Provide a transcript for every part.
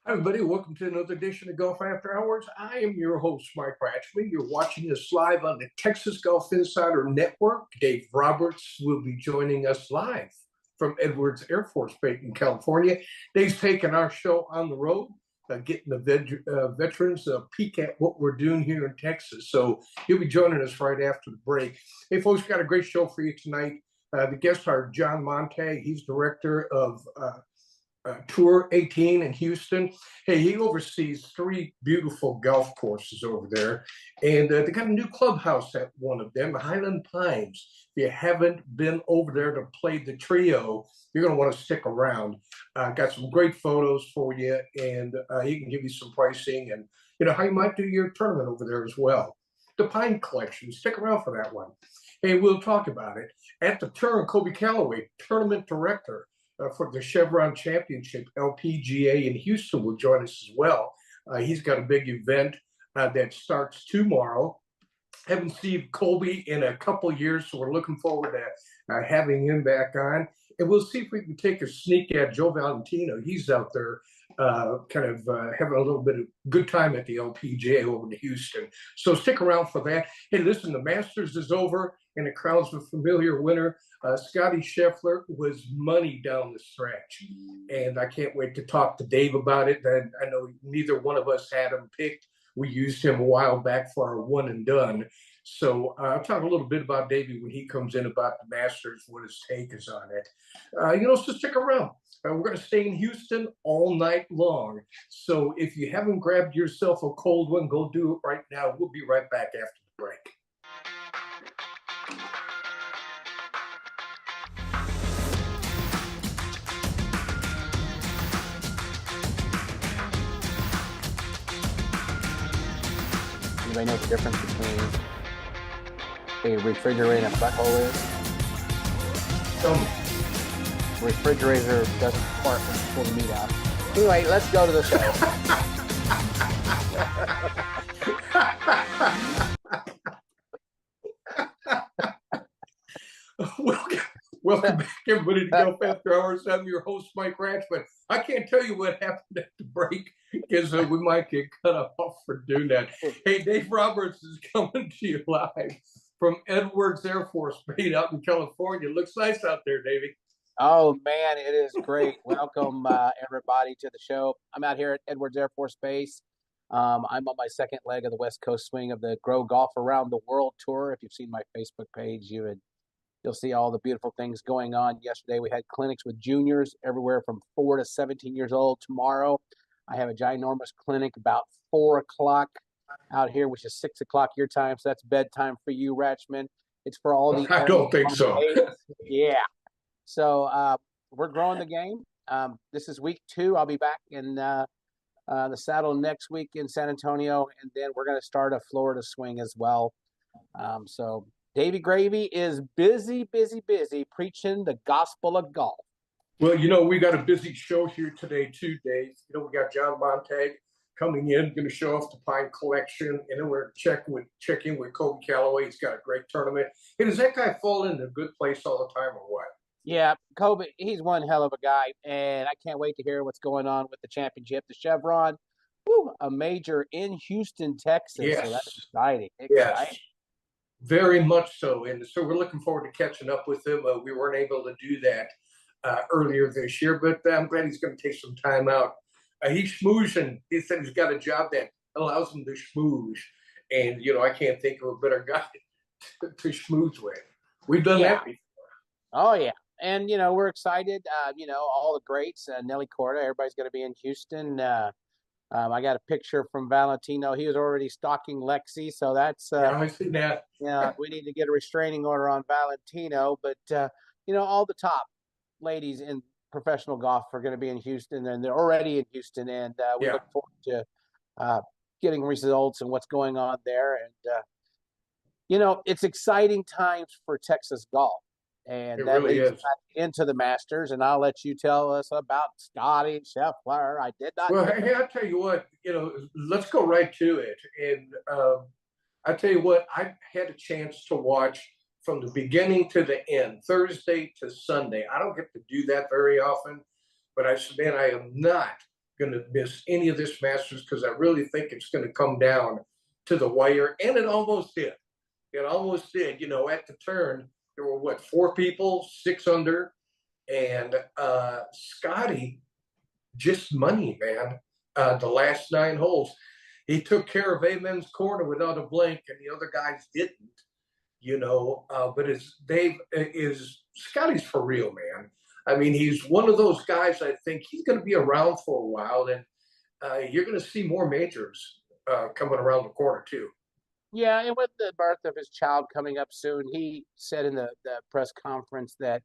Hi, everybody. Welcome to another edition of Golf After Hours. I am your host, Mike Ratchman. You're watching us live on the Texas Golf Insider Network. Dave Roberts will be joining us live from Edwards Air Force Base in California. Dave's taking our show on the road, getting the veterans a peek at what we're doing here in Texas. So he'll be joining us right after the break. Hey, folks, got a great show for you tonight. The guests are John Montag. He's director of Tour 18 in Houston. Hey, he oversees three beautiful golf courses over there. And they got a new clubhouse at one of them, Highland Pines. If you haven't been over there to play the trio, you're going to want to stick around. Got some great photos for you, and he can give you some pricing and, how you might do your tournament over there as well. The Pine Collection, stick around for that one. Hey, we'll talk about it. At the turn, Kobe Callaway, tournament director, for the Chevron Championship LPGA in Houston will join us as well. He's got a big event that starts tomorrow. Haven't seen Colby in a couple years, so we're looking forward to having him back on. And we'll see if we can take a sneak at Joe Valentino. He's out there having a little bit of good time at the LPGA over in Houston. So stick around for that. Hey, listen, the Masters is over, and it crowns a familiar winner. Scotty Scheffler was money down the stretch, and I can't wait to talk to Dave about it. And I know neither one of us had him picked. We used him a while back for our one and done. So I'll talk a little bit about Davey when he comes in about the Masters, what his take is on it. So stick around. We're going to stay in Houston all night long. So if you haven't grabbed yourself a cold one, go do it right now. We'll be right back after the break. Anybody know the difference between a refrigerator and a butthole is? Refrigerator doesn't fart when you pull the meat out. Anyway, let's go to the show. Welcome back, everybody, to Golf After Hours. I'm your host, Mike Ratchman. I can't tell you what happened at the break because we might get cut off for doing that. Hey, Dave Roberts is coming to you live from Edwards Air Force Base out in California. Looks nice out there, Davey. Oh, man, it is great. Welcome, everybody, to the show. I'm out here at Edwards Air Force Base. I'm on my second leg of the West Coast swing of the Grow Golf Around the World Tour. If you've seen my Facebook page, you'll see all the beautiful things going on. Yesterday, we had clinics with juniors everywhere from 4 to 17 years old. Tomorrow, I have a ginormous clinic about 4 o'clock out here, which is 6 o'clock your time. So that's bedtime for you, Ratchman. It's for all the— I don't think so. Yeah. So we're growing the game. This is week 2. I'll be back in the saddle next week in San Antonio, and then we're going to start a Florida swing as well. So Davey Gravy is busy preaching the gospel of golf. Well, we got a busy show here today, too, Dave. We got John Montag coming in, going to show off the Pine Collection, and then we're check in with Kobe Callaway. He's got a great tournament. Hey, does that guy fall in a good place all the time or what? Yeah, Kobe, he's one hell of a guy, and I can't wait to hear what's going on with the championship, the Chevron. Woo, a major in Houston, Texas. Yes. So that's exciting. Yes. Very much so. And so we're looking forward to catching up with him. We weren't able to do that earlier this year, but I'm glad he's going to take some time out. He's schmoozing. He said he's got a job that allows him to schmooze. And, I can't think of a better guy to schmooze with. We've done that before. Oh, yeah. And, we're excited. All the greats, Nelly Corda, everybody's going to be in Houston. I got a picture from Valentino. He was already stalking Lexi, so that's I see that. Yeah, we need to get a restraining order on Valentino. But all the top ladies in professional golf are going to be in Houston, and they're already in Houston. And we look forward to getting results and what's going on there. And it's exciting times for Texas golf. And that really leads is. Into the Masters, and I'll let you tell us about Scotty Scheffler. I did not. Well, hey, I'll tell you what, let's go right to it. And I tell you what, I had a chance to watch from the beginning to the end, Thursday to Sunday. I don't get to do that very often, but I said, man, I am not going to miss any of this Masters because I really think it's going to come down to the wire, and it almost did. It almost did. At the turn, there were what, four people, six under, and Scotty just money, man. The last nine holes, he took care of Amen's corner without a blink, and the other guys didn't. But Dave is Scotty's for real, man. I mean, he's one of those guys. I think he's going to be around for a while, and you're going to see more majors coming around the corner too. Yeah, and with the birth of his child coming up soon, he said in the press conference that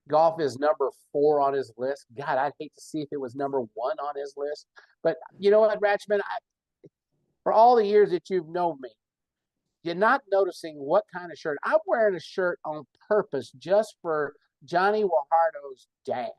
golf is number 4 on his list. God, I'd hate to see if it was number 1 on his list. But you know what, Ratchman, for all the years that you've known me, you're not noticing what kind of shirt. I'm wearing a shirt on purpose just for Johnny Guajardo's dad.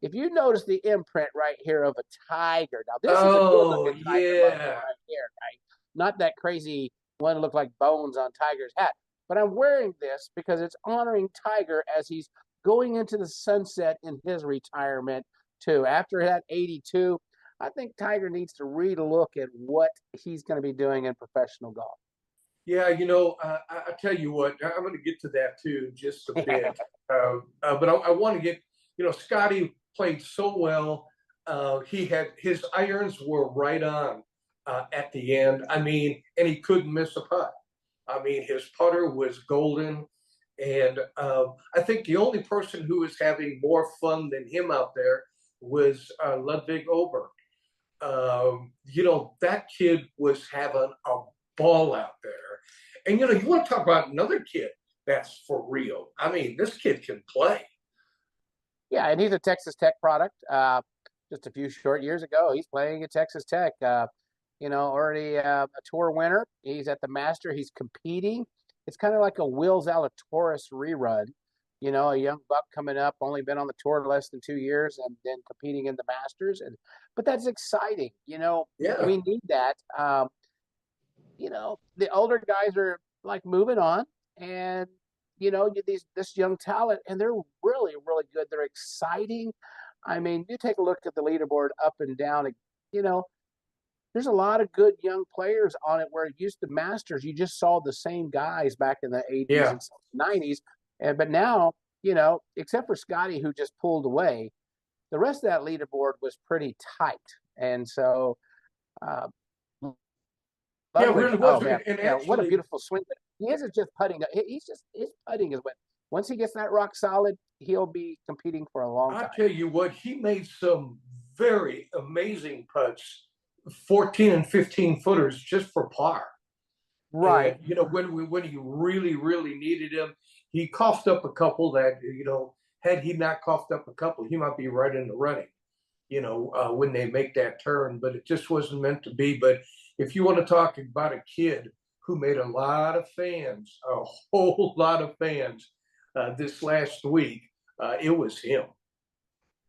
If you notice the imprint right here of a tiger, now this is a good looking tiger right here, right? Not that crazy one that looked like bones on Tiger's hat. But I'm wearing this because it's honoring Tiger as he's going into the sunset in his retirement too. After that 82, I think Tiger needs to relook at what he's going to be doing in professional golf. Yeah, I tell you what, I'm going to get to that too just a bit. But I want to get, Scotty played so well. He had his irons were right on at the end. I mean, and he couldn't miss a putt. I mean, his putter was golden. And I think the only person who was having more fun than him out there was Ludwig Oberg. That kid was having a ball out there. And, you want to talk about another kid that's for real. I mean, this kid can play. Yeah, and he's a Texas Tech product. Just a few short years ago, he's playing at Texas Tech. Already a tour winner. He's at the Master. He's competing. It's kind of like a Will Zalatoris rerun. A young buck coming up, only been on the tour less than 2 years, and then competing in the Masters. But that's exciting. Yeah. We need that. The older guys are like moving on, and this young talent, and they're really, really good. They're exciting. I mean, you take a look at the leaderboard up and down. There's a lot of good young players on it. Where it used to Masters, you just saw the same guys back in the 80s and 90s, but now except for Scotty, who just pulled away, the rest of that leaderboard was pretty tight, and so. Really was. Actually, what a beautiful swing! But he isn't just putting. His putting is what. Once he gets that rock solid, he'll be competing for a long time. I tell you what, he made some very amazing putts, 14 and 15 footers just for par. Right. And, when he really, really needed him, he coughed up a couple that, had he not coughed up a couple, he might be right in the running, when they make that turn. But it just wasn't meant to be. But if you want to talk about a kid who made a lot of fans, a whole lot of fans this last week, it was him.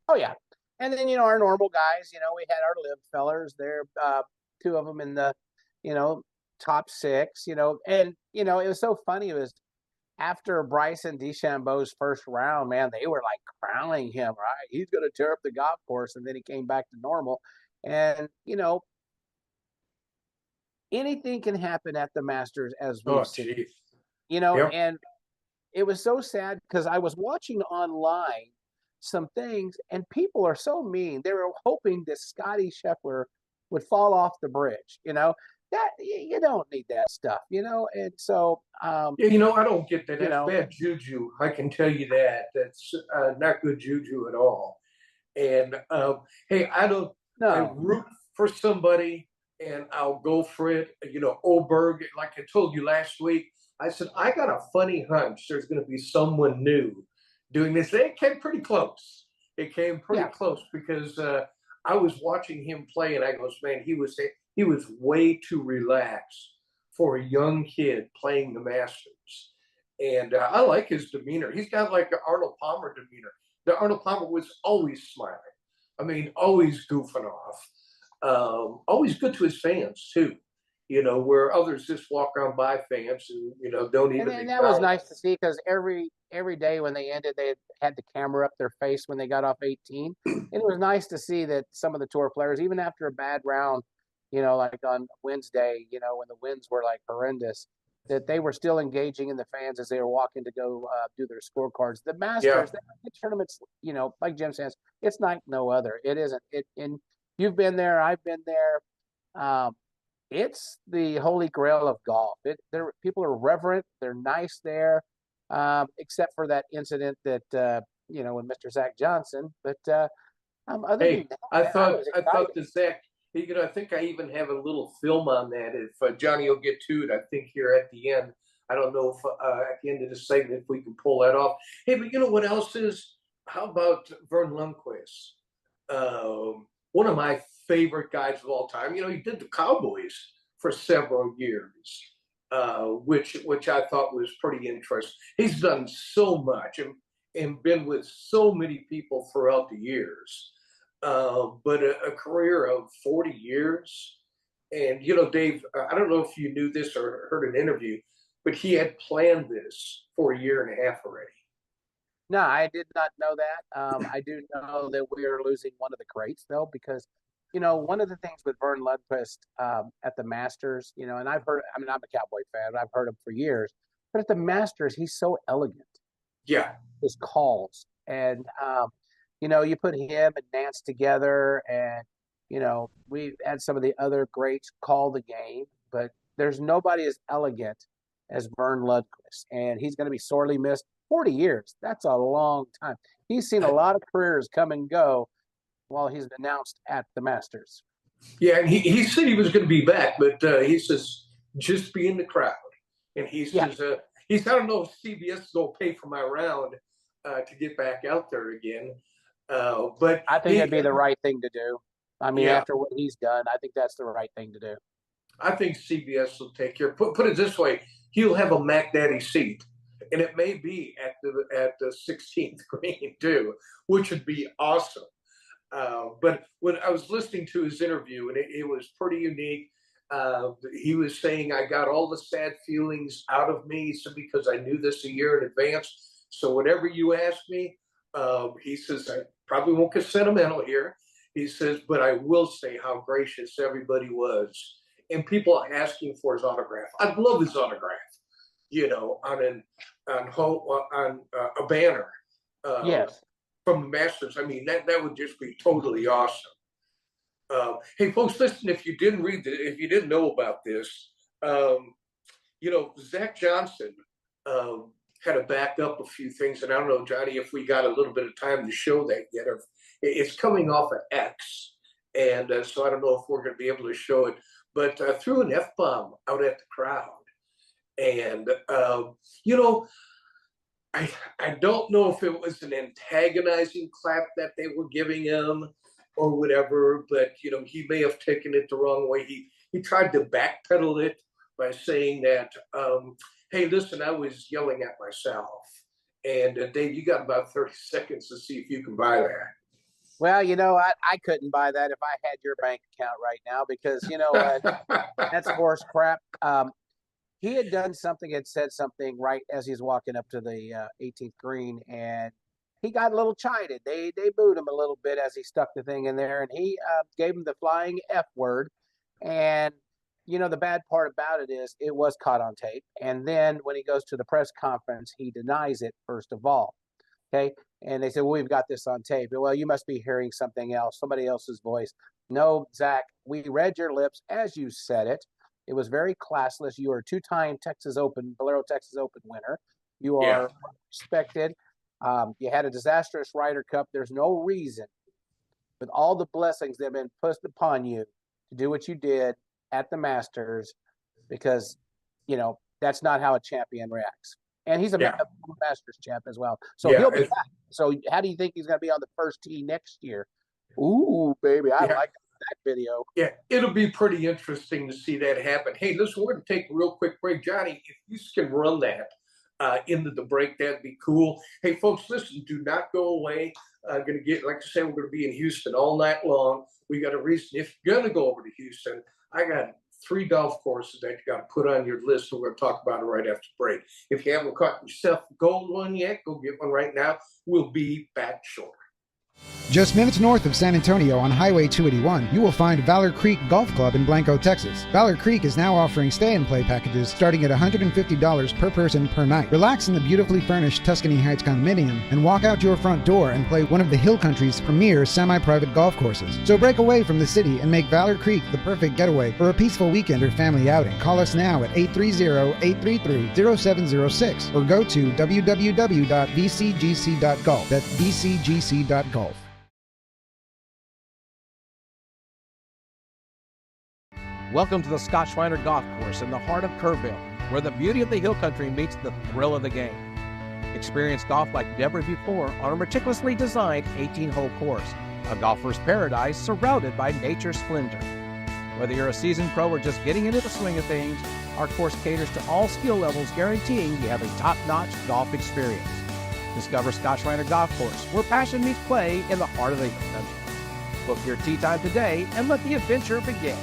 Oh, yeah. And then, our normal guys, we had our live fellers there, 2 of them in the, top 6, and, it was so funny. It was after Bryson DeChambeau's first round, man, they were like crowning him, right? He's going to tear up the golf course. And then he came back to normal. And, anything can happen at the Masters, as we've seen. Yep. And it was so sad because I was watching online some things, and people are so mean. They were hoping that Scotty Scheffler would fall off the bridge. That you don't need that stuff. And so I don't get that. That's bad juju. I can tell you that. That's not good juju at all. And hey, I root for somebody, and I'll go for it. Oberg, like I told you last week, I said, I got a funny hunch there's going to be someone new doing this. It came pretty close. It came pretty close because I was watching him play, and I goes, man, he was way too relaxed for a young kid playing the Masters. And I like his demeanor. He's got like an Arnold Palmer demeanor. The Arnold Palmer was always smiling. I mean, always goofing off. Always good to his fans too. where others just walk on by fans and, don't And even then that was acknowledge. nice to see because every day when they ended, they had the camera up their face when they got off 18, and it was nice to see that some of the tour players, even after a bad round, like on Wednesday, when the winds were like horrendous, that they were still engaging in the fans as they were walking to go do their scorecards. The Yeah, Masters, the tournaments, like Jim says, it's like no other. It isn't. And you've been there, I've been there. Um, it's the holy grail of golf. People are reverent. They're nice there, except for that incident that with Mr. Zach Johnson. But other than hey, that, I man, I thought was I thought excited. that Zach. I think I even have a little film on that. If Johnny will get to it, I think here at the end. I don't know if at the end of the segment if we can pull that off. Hey, but you know what else is? How about Vern Lundquist? One of my favorite guys of all time. He did the Cowboys for several years, which I thought was pretty interesting. He's done so much and been with so many people throughout the years. But a career of 40 years. And, Dave, I don't know if you knew this or heard an interview, but he had planned this for a year and a half already. No, I did not know that. I do know that we are losing one of the greats, though, because one of the things with Vern Lundquist at the Masters, and I've heard. I mean, I'm a Cowboy fan. I've heard him for years, but at the Masters, he's so elegant. Yeah, His calls, and you put him and Nance together, and we had some of the other greats call the game, but there's nobody as elegant as Vern Lundquist, and he's going to be sorely missed. 40 years, that's a long time. He's seen a lot of careers come and go while he's been announced at the Masters. yeah. And he said he was going to be back, but he says, just be in the crowd. And he Yeah, says, I don't know if CBS is going to pay for my round to get back out there again. But I think it'd be the right thing to do. I mean, yeah, after what he's done, I think that's the right thing to do. I think CBS will take care. Put it this way, he'll have a Mac Daddy seat, and it may be at the 16th green too, which would be awesome. But when I was listening to his interview, and it was pretty unique. He was saying, I got all the sad feelings out of me so because I knew this a year in advance. So whatever you ask me, he says, I probably won't get sentimental here. He says, but I will say how gracious everybody was. And people asking for his autograph. I'd love his autograph, on a banner. Uh, Yes. from the Masters. I mean, that would just be totally awesome. Hey, folks, listen. If you didn't know about this, um, Zach Johnson had to back up a few things, and I don't know, Johnny, if we got a little bit of time to show that yet. Or it's coming off of X, and so I don't know if we're going to be able to show it. But threw an F bomb out at the crowd, and you know, I don't know if it was an antagonizing clap that they were giving him or whatever, but he may have taken it the wrong way. He tried to backpedal it by saying that, hey, listen, I was yelling at myself. And Dave, you got about 30 seconds to see if you can buy Well, I couldn't buy that if I had your bank account right now because that. that's horse crap. He had done something, had said something right as he's walking up to the 18th green, and he got a little chided. They booed him a little bit as he stuck the thing in there, and he gave him the flying F word. And the bad part about it is it was caught on tape. And then when he goes to the press conference, he denies it first of all. Okay, and they said, "Well, we've got this on tape." Well, you must be hearing something else, somebody else's voice. No, Zach, we read your lips as you said it. It was very classless. You are a two-time Valero Texas Open winner. You Yeah, are respected. You had a disastrous Ryder Cup. There's no reason, with all the blessings that have been put upon you, to do what you did at the Masters, because that's not how a champion reacts. And he's a yeah, Masters champ as well, so yeah, he'll be back. So how do you think he's going to be on the first tee next year? Ooh, baby, I yeah. like that video. Yeah, it'll be pretty interesting to see that happen. Hey, listen, we're going to take a real quick break. Johnny, if you can run that into the break, that'd be cool. Hey, folks, listen, do not go away. Going to get, like I said, we're going to be in Houston all night long. We got a reason. If you're going to go over to Houston, I got 3 golf courses that you got to put on your list. And we're going to talk about it right after break. If you haven't caught yourself a gold one yet, go get one right now. We'll be back shortly. Just minutes north of San Antonio on Highway 281, you will find Valor Creek Golf Club in Blanco, Texas. Valor Creek is now offering stay-and-play packages starting at $150 per person per night. Relax in the beautifully furnished Tuscany Heights condominium and walk out your front door and play one of the Hill Country's premier semi-private golf courses. So break away from the city and make Valor Creek the perfect getaway for a peaceful weekend or family outing. Call us now at 830-833-0706 or go to www.vcgc.golf. That's vcgc.golf. Welcome to the Scott Schreiner Golf Course in the heart of Kerrville, where the beauty of the Hill Country meets the thrill of the game. Experience golf like never before on a meticulously designed 18-hole course, a golfer's paradise surrounded by nature's splendor. Whether you're a seasoned pro or just getting into the swing of things, our course caters to all skill levels, guaranteeing you have a top-notch golf experience. Discover Scott Schreiner Golf Course, where passion meets play in the heart of the Hill Country. Book your tee time today and let the adventure begin.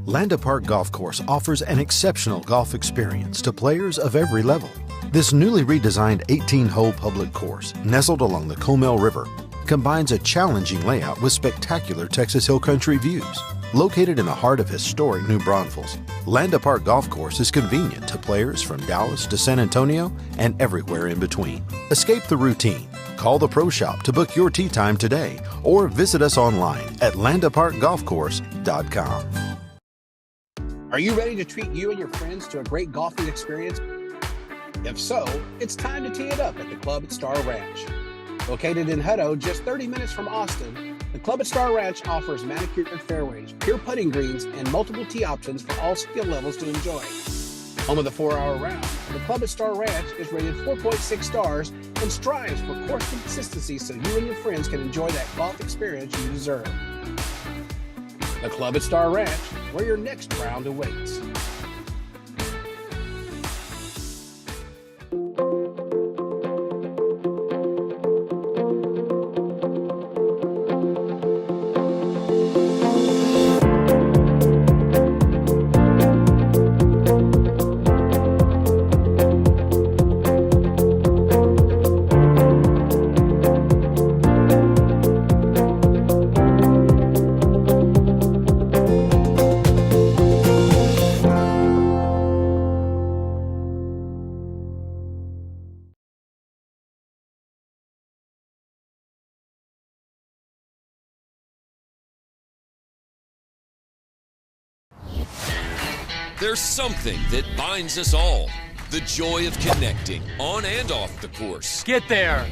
Landa Park Golf Course offers an exceptional golf experience to players of every level. This newly redesigned 18-hole public course, nestled along the Comal River, combines a challenging layout with spectacular Texas Hill Country views. Located in the heart of historic New Braunfels, Landa Park Golf Course is convenient to players from Dallas to San Antonio and everywhere in between. Escape the routine. Call the Pro Shop to book your tee time today or visit us online at landaparkgolfcourse.com. Are you ready to treat you and your friends to a great golfing experience? If so, it's time to tee it up at the Club at Star Ranch. Located in Hutto, just 30 minutes from Austin, the Club at Star Ranch offers manicured fairways, pure putting greens, and multiple tee options for all skill levels to enjoy. Home of the 4-hour round, the Club at Star Ranch is rated 4.6 stars and strives for course consistency so you and your friends can enjoy that golf experience you deserve. The Club at Star Ranch, where your next round awaits. There's something that binds us all. The joy of connecting on and off the course. Get there.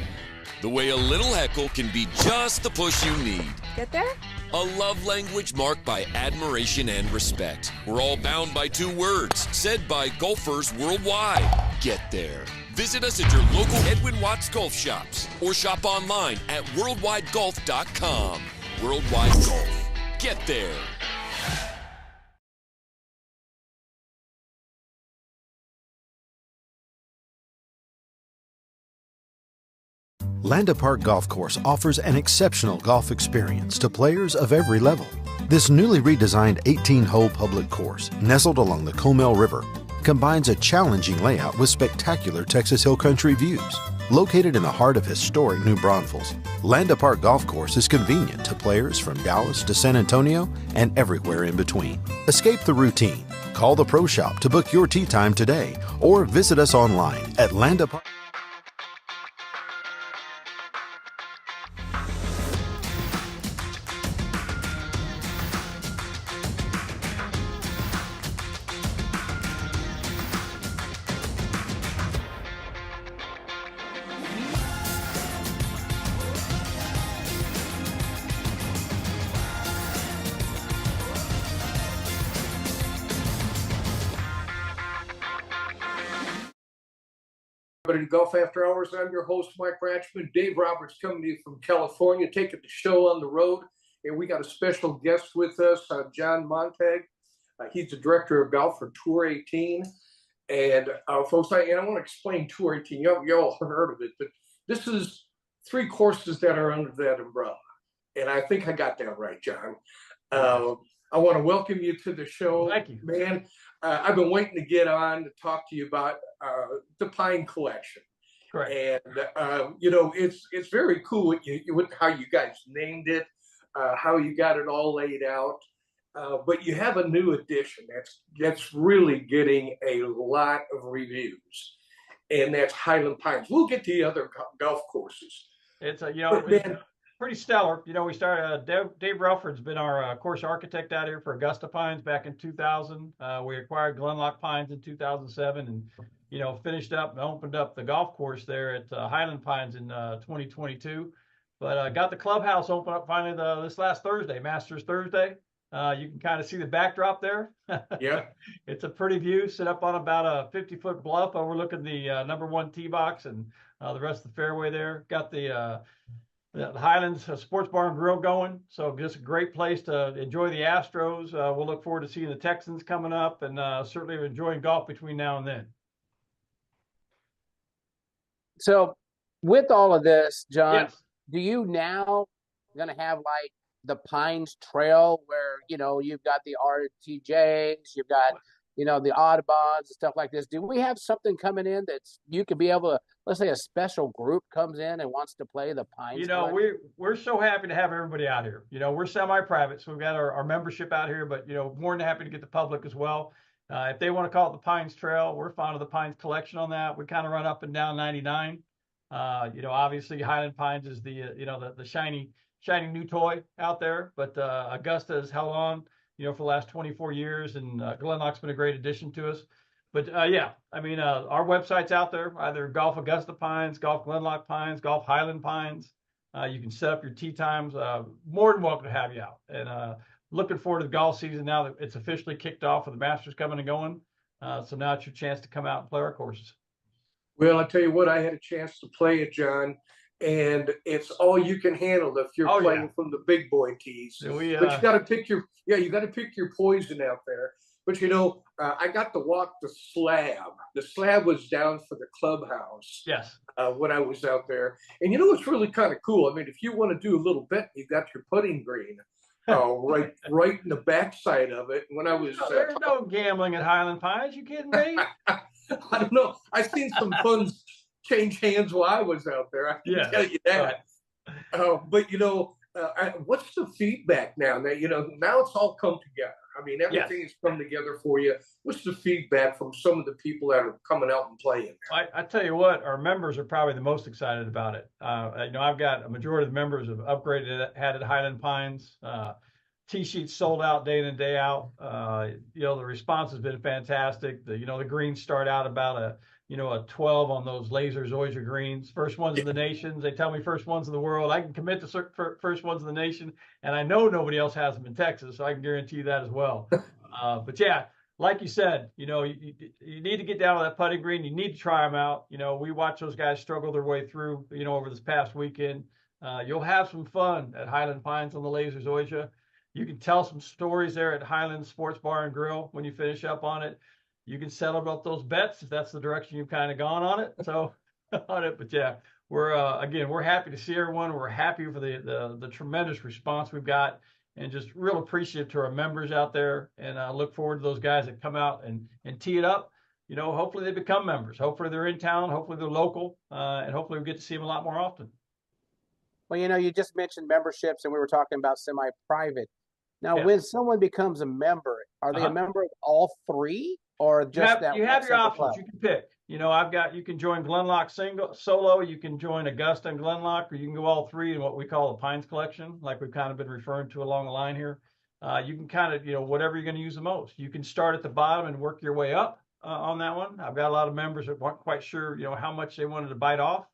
The way a little heckle can be just the push you need. Get there? A love language marked by admiration and respect. We're all bound by 2 words, said by golfers worldwide. Get there. Visit us at your local Edwin Watts Golf Shops or shop online at worldwidegolf.com. Worldwide Golf. Get there. Landa Park Golf Course offers an exceptional golf experience to players of every level. This newly redesigned 18-hole public course, nestled along the Comal River, combines a challenging layout with spectacular Texas Hill Country views. Located in the heart of historic New Braunfels, Landa Park Golf Course is convenient to players from Dallas to San Antonio and everywhere in between. Escape the routine. Call the Pro Shop to book your tee time today or visit us online at Landa Park. Everybody to Golf After Hours. I'm your host, Mike Ratchman. Dave Roberts coming to you from California, taking the show on the road. And we got a special guest with us, John Montag. He's the director of golf for Tour 18. And folks, I want to explain Tour 18. You all heard of it, but this is 3 courses that are under that umbrella. And I think I got that right, John. I want to welcome you to the show. Thank you. Man. I've been waiting to get on to talk to you about the Pine Collection. Correct. And, it's very cool with how you guys named it, how you got it all laid out. But you have a new edition that's really getting a lot of reviews, and that's Highland Pines. We'll get to the other golf courses. It's it's pretty stellar. We started. Dave Relford's been our course architect out here for Augusta Pines back in 2000. We acquired Glenlock Pines in 2007, and finished up and opened up the golf course there at Highland Pines in 2022. But got the clubhouse open up finally this last Thursday, Masters Thursday. You can kind of see the backdrop there. Yeah. It's a pretty view, set up on about a 50-foot bluff overlooking the number 1 tee box and the rest of the fairway there. Got the Highlands Sports Bar and Grill going. So just a great place to enjoy the Astros. We'll look forward to seeing the Texans coming up, and certainly enjoying golf between now and then. So with all of this, John, Yes. do you now going to have like the Pines Trail where, you've got the RTJs, you've got, the Audubons and stuff like this? Do we have something coming in that's you could be able to, let's say a special group comes in and wants to play the Pines? We're so happy to have everybody out here. We're semi-private, so we've got our membership out here, but, more than happy to get the public as well. If they want to call it the Pines Trail, we're fond of the Pines Collection on that. We kind of run up and down 99. Obviously Highland Pines is the shiny new toy out there, but Augusta has held on, for the last 24 years, and Glenlock's been a great addition to us. But our website's out there, either Golf Augusta Pines, Golf Glenlock Pines, Golf Highland Pines. You can set up your tee times. More than welcome to have you out. And looking forward to the golf season now that it's officially kicked off with the Masters coming and going. So now it's your chance to come out and play our courses. Well, I tell you what, I had a chance to play it, John, and it's all you can handle if you're playing from the big boy tees. So but you got to pick your poison out there. But I got to walk the slab. The slab was down for the clubhouse. Yes. When I was out there, and it's really kind of cool. I mean, if you want to do a little bet, you got your putting green. Right in the backside of it. When I was there's no gambling at Highland Pines. You kidding me? I don't know. I've seen some funds change hands while I was out there. I can tell you that. But what's the feedback now? Now it's all come together. I mean, everything has come together for you. What's the feedback from some of the people that are coming out and playing? I tell you what, our members are probably the most excited about it. I've got a majority of the members have upgraded, had at Highland Pines. Tee sheets sold out day in and day out. The response has been fantastic. The greens start out about a 12 on those Laser Zoysia greens. First ones in the nation. They tell me first ones in the world. I can commit to first ones in the nation, and I know nobody else has them in Texas, so I can guarantee you that as well. But yeah, like you said, you need to get down to that putting green. You need to try them out. We watch those guys struggle their way through, over this past weekend. You'll have some fun at Highland Pines on the Laser Zoysia. You can tell some stories there at Highland Sports Bar and Grill when you finish up on it. You can settle up those bets if that's the direction you've kind of gone on it. But yeah, we're happy to see everyone. We're happy for the tremendous response we've got, and just real appreciative to our members out there. And I look forward to those guys that come out and tee it up. Hopefully they become members. Hopefully they're in town. Hopefully they're local, and hopefully we get to see them a lot more often. Well, you just mentioned memberships, and we were talking about semi-private. Now, when someone becomes a member, are they a member of all three, or just you have your options? You can pick. You can join Glenlock solo, you can join Augusta and Glenlock, or you can go all three in what we call the Pines Collection, like we've kind of been referring to along the line here. You can kind of, whatever you're going to use the most. You can start at the bottom and work your way up on that one. I've got a lot of members that weren't quite sure, how much they wanted to bite off,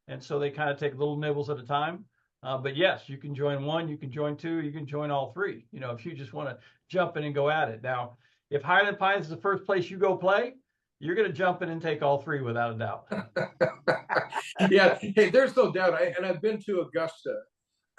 and so they kind of take little nibbles at a time. But yes, you can join one, you can join two, you can join all three, if you just want to jump in and go at it. Now, if Highland Pines is the first place you go play, you're going to jump in and take all three without a doubt. Yeah. Hey, there's no doubt. I've been to Augusta.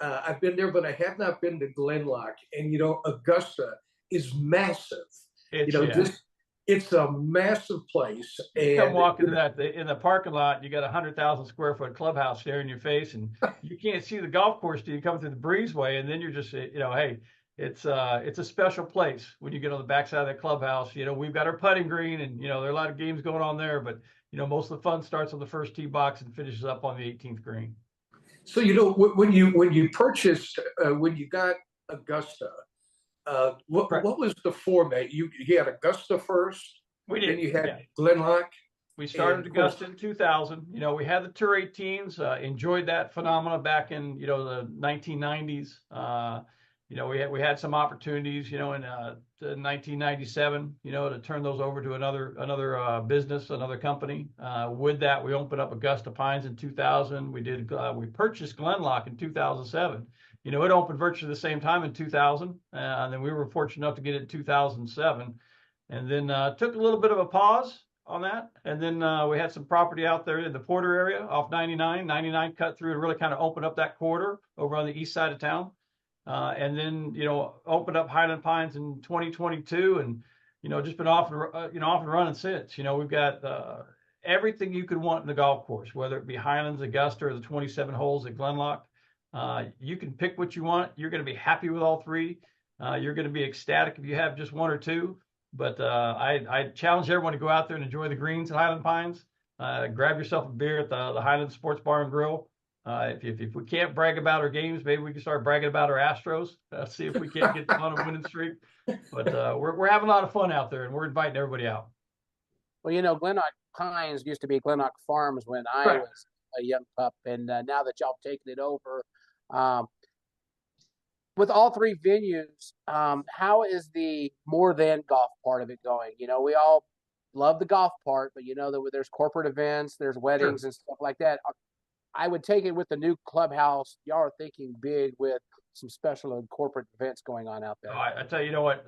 I've been there, but I have not been to Glenlock. And, Augusta is massive. It's a massive place. And come walk into that in the parking lot. You got 100,000 square foot clubhouse staring in your face, and you can't see the golf course till you come through the breezeway, and then you're just, hey, it's a special place when you get on the backside of that clubhouse. We've got our putting green, and there are a lot of games going on there, but most of the fun starts on the first tee box and finishes up on the 18th green. So when you purchased when you got Augusta, what was the format? You had Augusta first. We did. Then you had Glenlock. We started Augusta in 2000. We had the Tour 18s. Enjoyed that phenomena back in the 1990s. We had some opportunities in 1997 to turn those over to another business, another company. With that, we opened up Augusta Pines in 2000. We purchased Glenlock in 2007. It opened virtually the same time in 2000, and then we were fortunate enough to get it in 2007, and then took a little bit of a pause on that. And then we had some property out there in the Porter area off 99 cut through and really kind of opened up that corridor over on the east side of town. And then, opened up Highland Pines in 2022 and, just been off and running since. We've got everything you could want in the golf course, whether it be Highlands, Augusta, or the 27 holes at Glenlock. You can pick what you want. You're going to be happy with all three. You're going to be ecstatic if you have just one or two. But I challenge everyone to go out there and enjoy the greens at Highland Pines. Grab yourself a beer at the Highland Sports Bar and Grill. If we can't brag about our games, maybe we can start bragging about our Astros. See if we can't get on a winning streak. But we're having a lot of fun out there, and we're inviting everybody out. Well, Glenlock Pines used to be Glenlock Farms when I was a young pup, and now that y'all taken it over, with all three venues, how is the more than golf part of it going? We all love the golf part, but there's corporate events, there's weddings and stuff like that. I would take it with the new clubhouse. Y'all are thinking big with some special and corporate events going on out there. I tell you, what,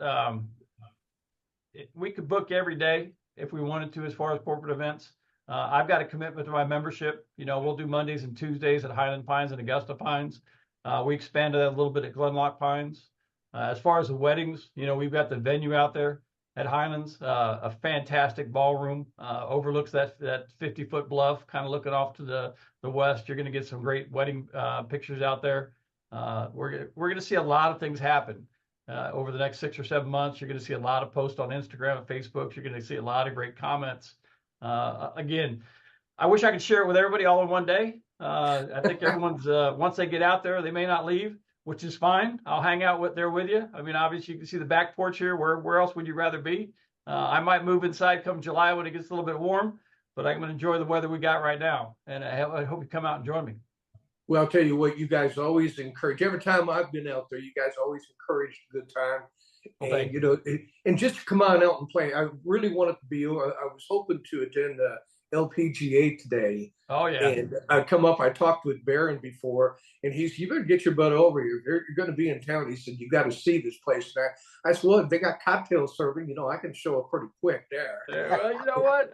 we could book every day if we wanted to as far as corporate events. I've got a commitment to my membership. We'll do Mondays and Tuesdays at Highland Pines and Augusta Pines. We expanded that a little bit at Glenlock Pines. As far as the weddings, we've got the venue out there at Highlands, a fantastic ballroom, overlooks that 50-foot bluff, kind of looking off to the west. You're going to get some great wedding pictures out there. We're going to see a lot of things happen over the next 6 or 7 months. You're going to see a lot of posts on Instagram and Facebook. You're going to see a lot of great comments. Again, I wish I could share it with everybody all in one day. I think everyone's once they get out there, they may not leave, which is fine. I'll hang out there with you. I mean, obviously, you can see the back porch here. Where else would you rather be? I might move inside come July when it gets a little bit warm, but I'm going to enjoy the weather we got right now. And I hope you come out and join me. Well, I'll tell you what, you guys always encourage. Every time I've been out there, you guys always encourage a good time. And, and just to come on out and play. I really wanted to be, I was hoping to attend the LPGA today. Oh, yeah. And I talked with Barron before, and you better get your butt over here. You're going to be in town. He said, you got to see this place. And I said, well, they got cocktail serving. I can show up pretty quick there. Well, you know what?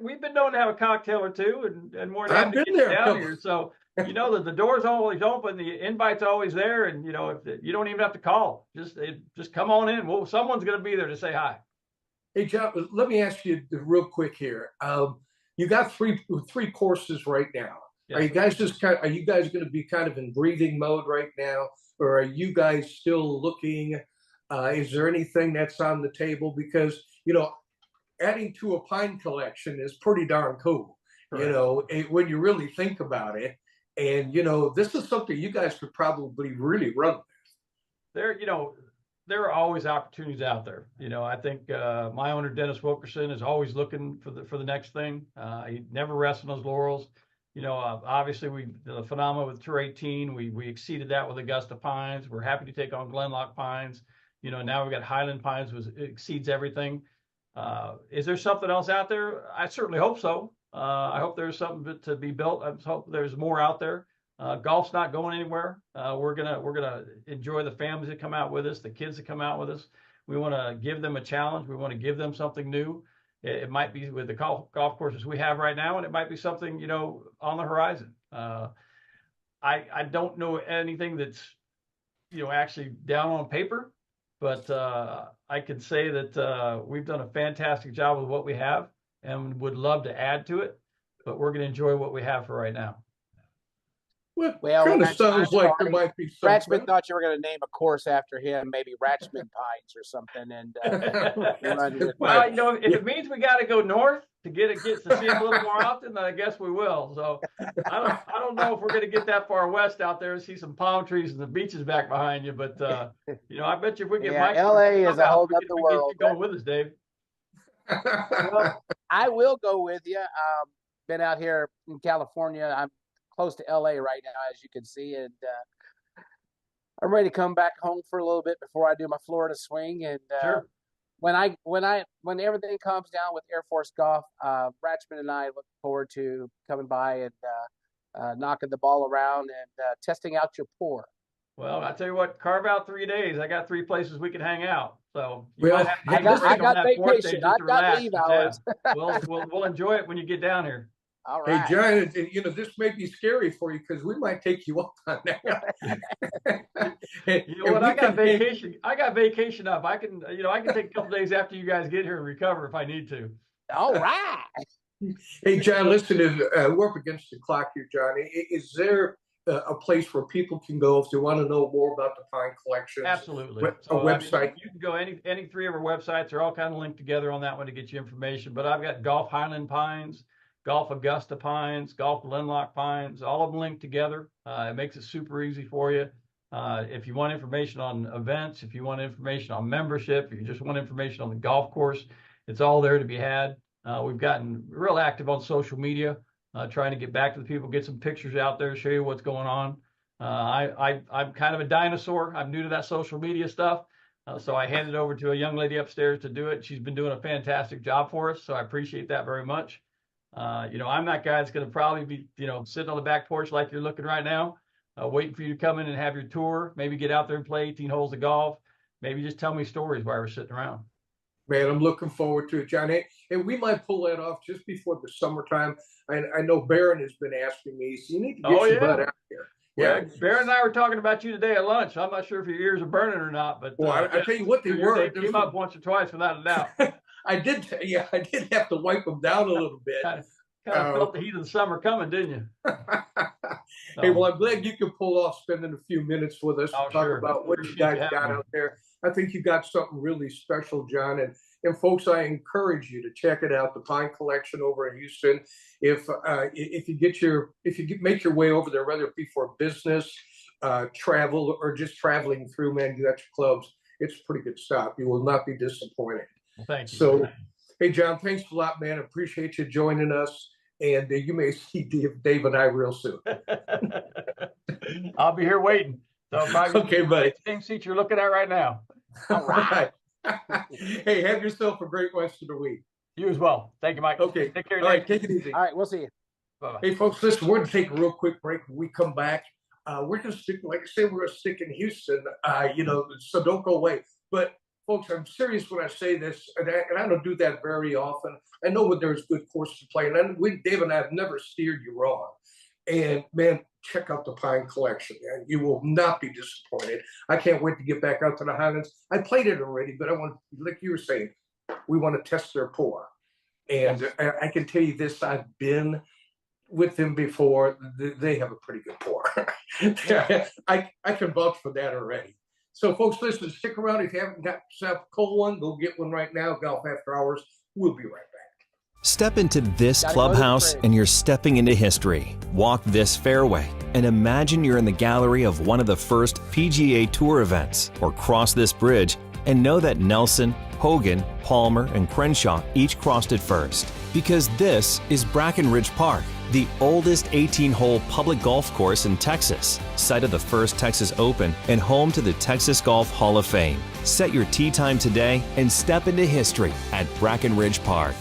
We've been known to have a cocktail or two, and more than happy to get you down here. So, that the door's always open, the invite's always there, and, if you don't even have to call. Just come on in. Well, someone's going to be there to say hi. Hey, John, let me ask you real quick here. You got three courses right now. Yes. Are you guys going to be kind of in breathing mode right now, or are you guys still looking? Is there anything that's on the table? Because adding to a pine collection is pretty darn cool. Right. When you really think about it, and this is something you guys could probably really run with. There are always opportunities out there. I think my owner, Dennis Wilkerson, is always looking for the next thing. He never rests on his laurels. Obviously the phenomenon with Tour 18, we exceeded that with Augusta Pines. We're happy to take on Glenlock Pines. Now we've got Highland Pines, which exceeds everything. Is there something else out there? I certainly hope so. I hope there's something to be built. I hope there's more out there. Golf's not going anywhere. We're gonna enjoy the families that come out with us, the kids that come out with us. We want to give them a challenge. We want to give them something new. It might be with the golf courses we have right now, and it might be something on the horizon. I don't know anything that's actually down on paper, but I can say that we've done a fantastic job with what we have, and would love to add to it. But we're going to enjoy what we have for right now. Well, kind of I'm sounds like there sorry. might be Ratchman something. thought you were going to name a course after him, maybe Ratchman Pines or something, and run with Well, it. if it means we got to go north to get to see him a little more often, then I guess we will. So I don't know if we're going to get that far west out there and see some palm trees and the beaches back behind you. But I bet you if we get Mike, LA is a whole we other get world. you going with us, Dave. Well, I will go with you. Been out here in California. I'm close to LA right now, as you can see, and I'm ready to come back home for a little bit before I do my Florida swing. And Sure. when everything calms down with Air Force Golf, Ratchman and I look forward to coming by and knocking the ball around and testing out your pour. Well, I tell you what, carve out 3 days. I got 3 places we can hang out. So Well, I got vacation. I've got leave hours. We'll enjoy it when you get down here. All right. Hey, John, this may be scary for you because we might take you up on that. You know what? I got vacation. I got vacation up. I can take a couple days after you guys get here and recover if I need to. All right. Hey, John, listen, we're up against the clock here, John. Is there a place where people can go if they want to know more about the Pine Collection? Absolutely. A website? You can go any 3 of our websites. They're all kind of linked together on that one to get you information. But I've got Golf Highland Pines, Golf Augusta Pines, Golf Linlock Pines, all of them linked together. It makes it super easy for you. If you want information on events, if you want information on membership, if you just want information on the golf course, it's all there to be had. We've gotten real active on social media, trying to get back to the people, get some pictures out there, show you what's going on. I'm kind of a dinosaur. I'm new to that social media stuff. So I handed over to a young lady upstairs to do it. She's been doing a fantastic job for us. So I appreciate that very much. I'm that guy that's going to probably be, sitting on the back porch like you're looking right now, waiting for you to come in and have your tour, maybe get out there and play 18 holes of golf, maybe just tell me stories while we're sitting around. Man, I'm looking forward to it, John. And we might pull that off just before the summertime. I know Barron has been asking me, so you need to get your butt out here. Yeah, Barron and I were talking about you today at lunch. I'm not sure if your ears are burning or not, but I tell you what, they were. They came up once or twice without a doubt. I did have to wipe them down a little bit. Kind of felt the heat of the summer coming, didn't you? Hey, well, I'm glad you could pull off spending a few minutes with us to talk about what you guys got out there. I think you got something really special, John. And folks, I encourage you to check it out, the Pine Collection over in Houston. If you make your way over there, whether it be for business, travel, or just traveling through, man, you got your clubs. It's a pretty good stop. You will not be disappointed. Thank you. So, hey, John, thanks a lot, man. Appreciate you joining us. And you may see Dave and I real soon. I'll be here waiting. So okay, buddy. Same seat you're looking at right now. All right. Hey, have yourself a great rest of the week. You as well. Thank you, Mike. Okay. Take care. All right, take it easy. All right, we'll see you. Bye-bye. Hey, folks, listen, we're going to take a real quick break. When we come back, we're going to stick, like I said, we're going to stick in Houston, so don't go away. But, folks, I'm serious when I say this, and I don't do that very often. I know when there's good courses to play, and Dave and I have never steered you wrong. And, man, check out the Pine Collection, man. You will not be disappointed. I can't wait to get back out to the Highlands. I played it already, but I want, like you were saying, we want to test their pour. And I can tell you this, I've been with them before. They have a pretty good pour. I can vouch for that already. So, folks, listen, stick around. If you haven't got yourself a cold one, go get one right now. Golf After Hours. We'll be right back. Step into this clubhouse and you're stepping into history. Walk this fairway and imagine you're in the gallery of one of the first PGA Tour events, or cross this bridge and know that Nelson, Hogan, Palmer, and Crenshaw each crossed it first. Because this is Brackenridge Park, the oldest 18-hole public golf course in Texas, site of the first Texas Open and home to the Texas Golf Hall of Fame. Set your tee time today and step into history at Brackenridge Park.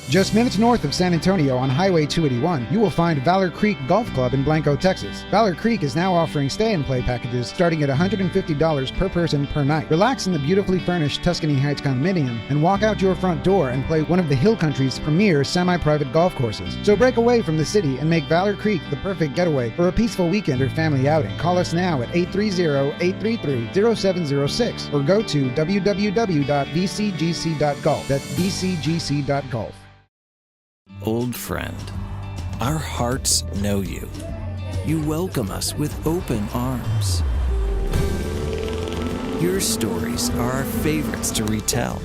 Just minutes north of San Antonio on Highway 281, you will find Valor Creek Golf Club in Blanco, Texas. Valor Creek is now offering stay-and-play packages starting at $150 per person per night. Relax in the beautifully furnished Tuscany Heights condominium and walk out your front door and play one of the Hill Country's premier semi-private golf courses. So break away from the city and make Valor Creek the perfect getaway for a peaceful weekend or family outing. Call us now at 830-833-0706 or go to www.bcgc.golf. That's bcgc.golf. Old friend. Our hearts know you. You welcome us with open arms. Your stories are our favorites to retell.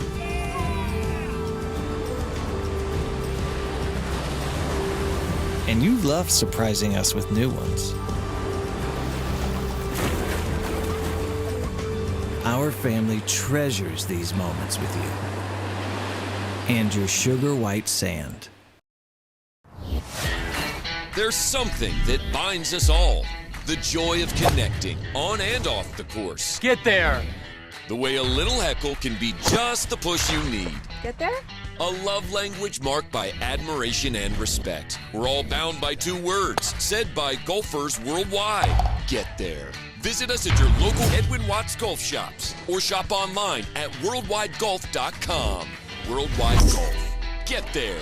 And you love surprising us with new ones. Our family treasures these moments with you and your sugar white sand. There's something that binds us all. The joy of connecting on and off the course. Get there. The way a little heckle can be just the push you need. Get there? A love language marked by admiration and respect. We're all bound by two words, said by golfers worldwide. Get there. Visit us at your local Edwin Watts Golf Shops or shop online at worldwidegolf.com. Worldwide Golf. Get there.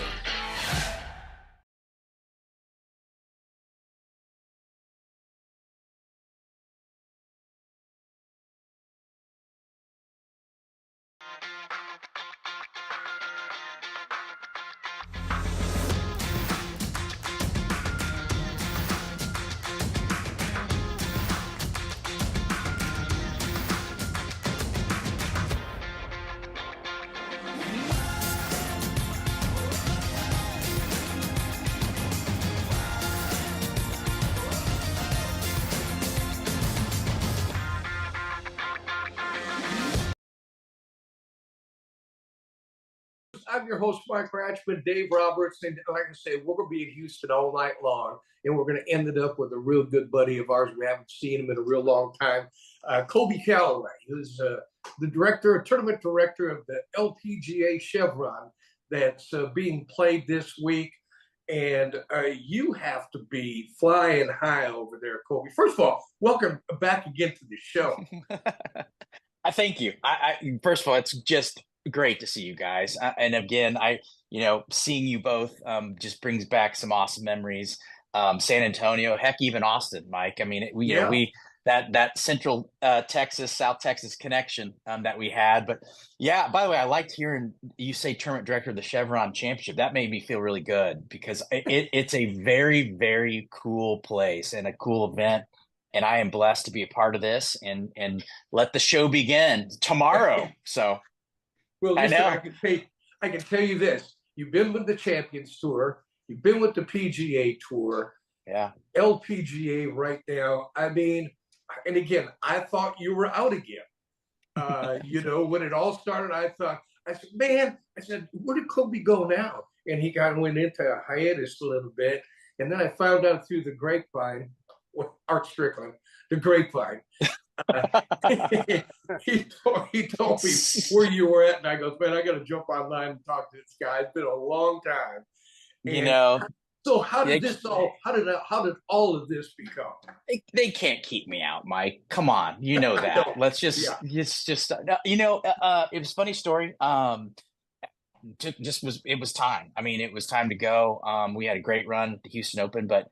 I'm your host, Mike Ratchman, Dave Roberts, and like I say, we're going to be in Houston all night long, and we're going to end it up with a real good buddy of ours. We haven't seen him in a real long time, Kobe Callaway, who's the tournament director of the LPGA Chevron that's being played this week. And you have to be flying high over there, Kobe. First of all, welcome back again to the show. Thank you. First of all, it's just great to see you guys. And again, seeing you both just brings back some awesome memories. San Antonio, heck, even Austin, Mike. I mean, that Central Texas, South Texas connection that we had. But yeah, by the way, I liked hearing you say tournament director of the Chevron Championship. That made me feel really good because it's a very, very cool place and a cool event. And I am blessed to be a part of this and let the show begin tomorrow. So. Well, listen, I can tell you this. You've been with the Champions Tour. You've been with the PGA Tour. Yeah. LPGA right now. I mean, and again, I thought you were out again. When it all started, I said, where did Kobe go now? And he kind of went into a hiatus a little bit. And then I found out through the grapevine, Art Strickland, the grapevine. He told me where you were at, and I goes, man, I got to jump online and talk to this guy. It's been a long time. And so how did all of this become? They can't keep me out, Mike. Come on, you know that. Let's just, it was a funny story. It was time. I mean, it was time to go. We had a great run at the Houston Open, but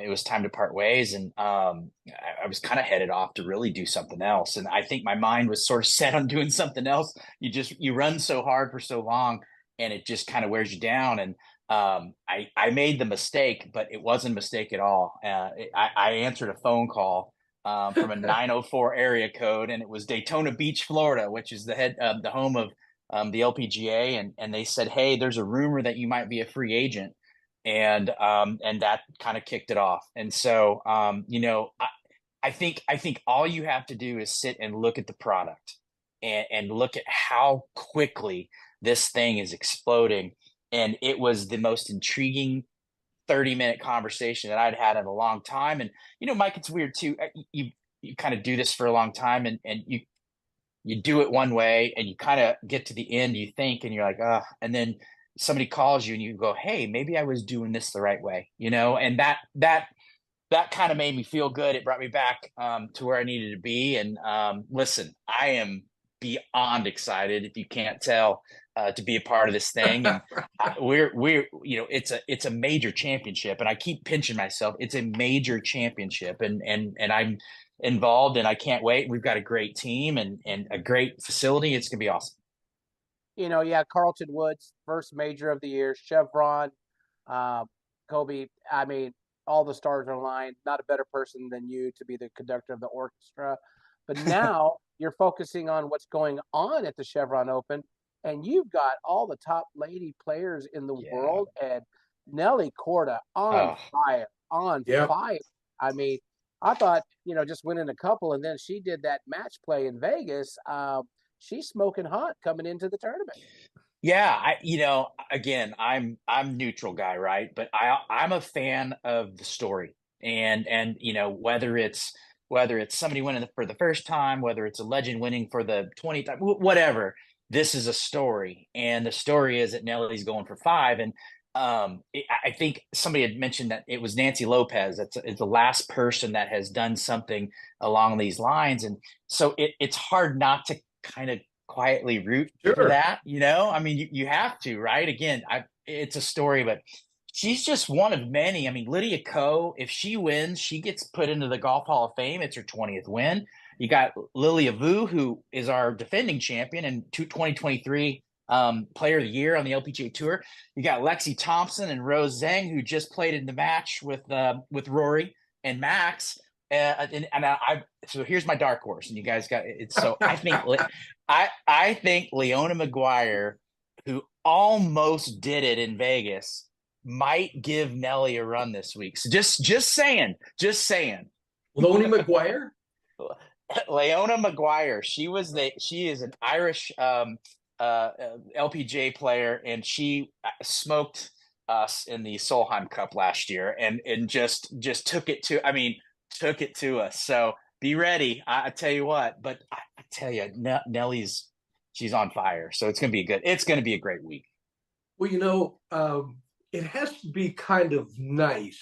it was time to part ways, and I was kind of headed off to really do something else. And I think my mind was sort of set on doing something else. You run so hard for so long, and it just kind of wears you down. And I made the mistake, but it wasn't a mistake at all. I answered a phone call from a 904 area code, and it was Daytona Beach, Florida, which is the home of the LPGA. And they said, hey, there's a rumor that you might be a free agent. And that kind of kicked it off. And so, I think all you have to do is sit and look at the product and look at how quickly this thing is exploding. And it was the most intriguing 30-minute conversation that I'd had in a long time. And, Mike, it's weird too. You kind of do this for a long time, and you do it one way, and you kind of get to the end, you think, and you're like, and then somebody calls you and you go, hey, maybe I was doing this the right way, and that kind of made me feel good. It brought me back to where I needed to be. And listen, I am beyond excited, if you can't tell, to be a part of this thing. And it's a major championship, and I keep pinching myself. It's a major championship, and I'm involved, and I can't wait. We've got a great team and a great facility. It's gonna be awesome. Carlton Woods, first major of the year, Chevron. Kobe, I mean, all the stars are aligned. Not a better person than you to be the conductor of the orchestra. But now you're focusing on what's going on at the Chevron Open, and you've got all the top lady players in the world, and Nelly Korda on fire, fire. I mean, I thought, just winning a couple, and then she did that match play in Vegas. She's smoking hot coming into the tournament. Yeah, again, I'm neutral guy, right? But I'm a fan of the story, and whether it's somebody winning for the first time, whether it's a legend winning for the 20th time, whatever. This is a story, and the story is that Nelly's going for 5. And I think somebody had mentioned that it was Nancy Lopez. It's the last person that has done something along these lines, and so it's hard not to kind of quietly root for that. I mean, you have to, right? Again, it's a story, but she's just one of many. I mean, Lydia Ko, if she wins, she gets put into the Golf Hall of Fame. It's her 20th win. You got Lilia Vu, who is our defending champion and 2023 Player of the Year on the LPGA Tour. You got Lexi Thompson and Rose Zhang, who just played in the match with Rory and Max. So here's my dark horse, and you guys got it. So I think Leona Maguire, who almost did it in Vegas, might give Nelly a run this week. So just saying. Leona Maguire? Leona Maguire. She is an Irish LPGA player, and she smoked us in the Solheim Cup last year, and just took it to us. So be ready. I tell you what, but I tell you, she's on fire. So it's going to be a great week. Well, it has to be kind of nice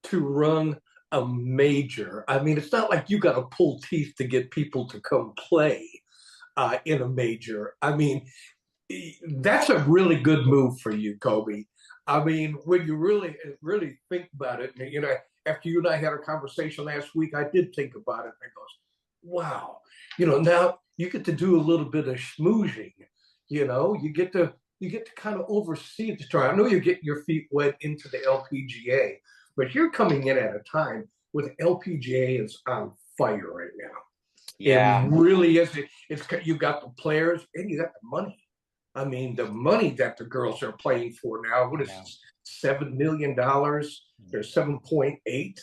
to run a major. I mean, it's not like you got to pull teeth to get people to come play in a major. I mean, that's a really good move for you, Kobe. I mean, when you really think about it, after you and I had a conversation last week, I did think about it. And I goes, wow, now you get to do a little bit of schmoozing. You get to kind of oversee the tour. I know you're getting your feet wet into the LPGA, but you're coming in at a time where the LPGA is on fire right now. Yeah, it really is. You got the players and you got the money. I mean, the money that the girls are playing for now. What is it, $7 million? There's 7.8.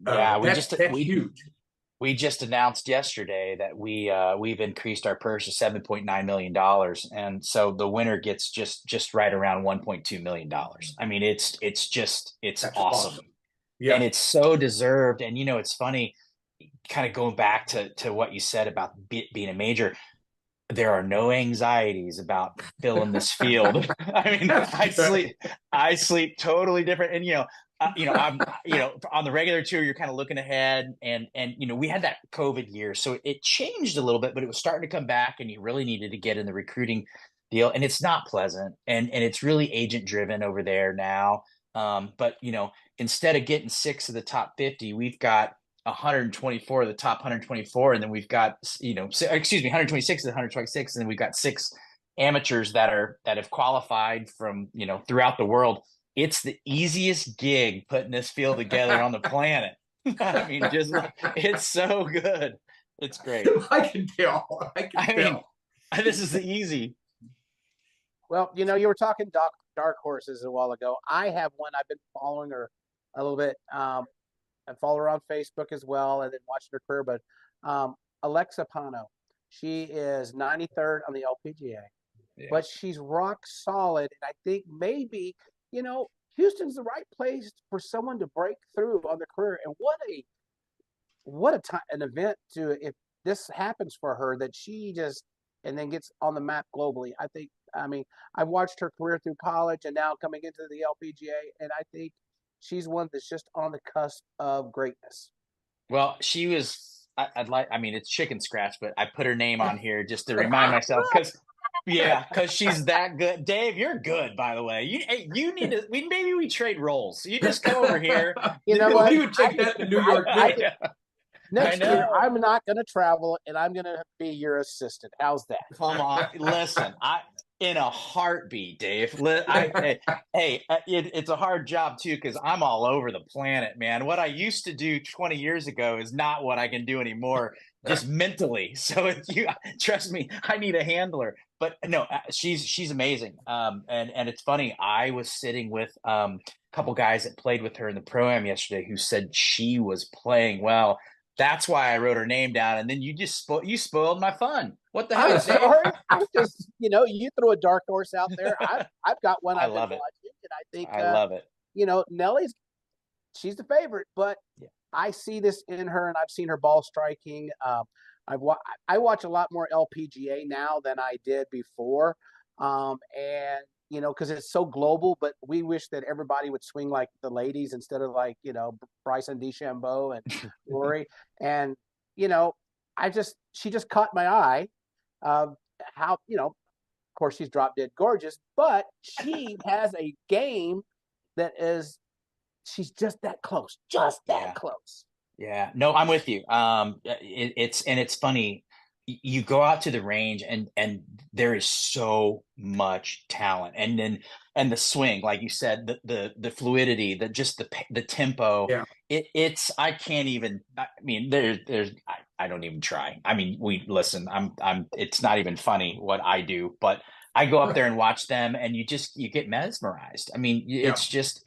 Yeah, that's huge. We just announced yesterday that we've increased our purse to $7.9 million, and so the winner gets just right around $1.2 million. I mean, it's awesome. Yeah, and it's so deserved. And it's funny, kind of going back to what you said about being a major. There are no anxieties about filling this field. I mean, I sleep totally different. And, I'm, on the regular tour, you're kind of looking ahead, and we had that COVID year, so it changed a little bit, but it was starting to come back, and you really needed to get in the recruiting deal, and it's not pleasant, and it's really agent driven over there now. But instead of getting 6 of the top 50, we've got 124 of the top 124, and then we've got 126 of the 126, and then we've got 6 amateurs that have qualified from throughout the world. It's the easiest gig putting this field together on the planet. I mean, it's so good. It's great. I can tell. I mean, this is the easy. Well, you were talking dark horses a while ago. I have one. I've been following her a little bit. I follow her on Facebook as well, and then watching her career. But Alexa Pano, she is 93rd on the LPGA, but she's rock solid. And I think maybe, Houston's the right place for someone to break through on their career. And what an event if this happens for her, that she just and then gets on the map globally. I mean, I've watched her career through college and now coming into the LPGA, and I think she's one that's just on the cusp of greatness. Well, she was, it's chicken scratch, but I put her name on here just to remind myself because she's that good. Dave, you're good, by the way. You need to, maybe we trade roles. You just come over here. You know what? You would take that to New York. Next year, I'm not going to travel, and I'm going to be your assistant. How's that? Come on. Listen, in a heartbeat, Dave. It's a hard job too, because I'm all over the planet, man. What I used to do 20 years ago is not what I can do anymore, just mentally. So if you trust me, I need a handler. But no, she's amazing. And it's funny. I was sitting with a couple guys that played with her in the Pro-Am yesterday who said she was playing well. That's why I wrote her name down, and then you just spoiled my fun. What the hell? I'm sorry. I just, you threw a dark horse out there. I've got one. I I've love been it. watching, and I think I love it. Nellie's, she's the favorite, but I see this in her, and I've seen her ball striking. I watch a lot more LPGA now than I did before, and because it's so global. But we wish that everybody would swing like the ladies instead of like Bryson DeChambeau and Rory. And she just caught my eye. How of course she's drop dead gorgeous, but she has a game that is she's just that close, close. Yeah, no, I'm with you. It's funny. You go out to the range and there is so much talent, and the swing, like you said, the fluidity, the tempo. Yeah. I can't even. I mean, I don't even try. I mean, it's not even funny what I do, but I go up there and watch them, and you get mesmerized. I mean, it's just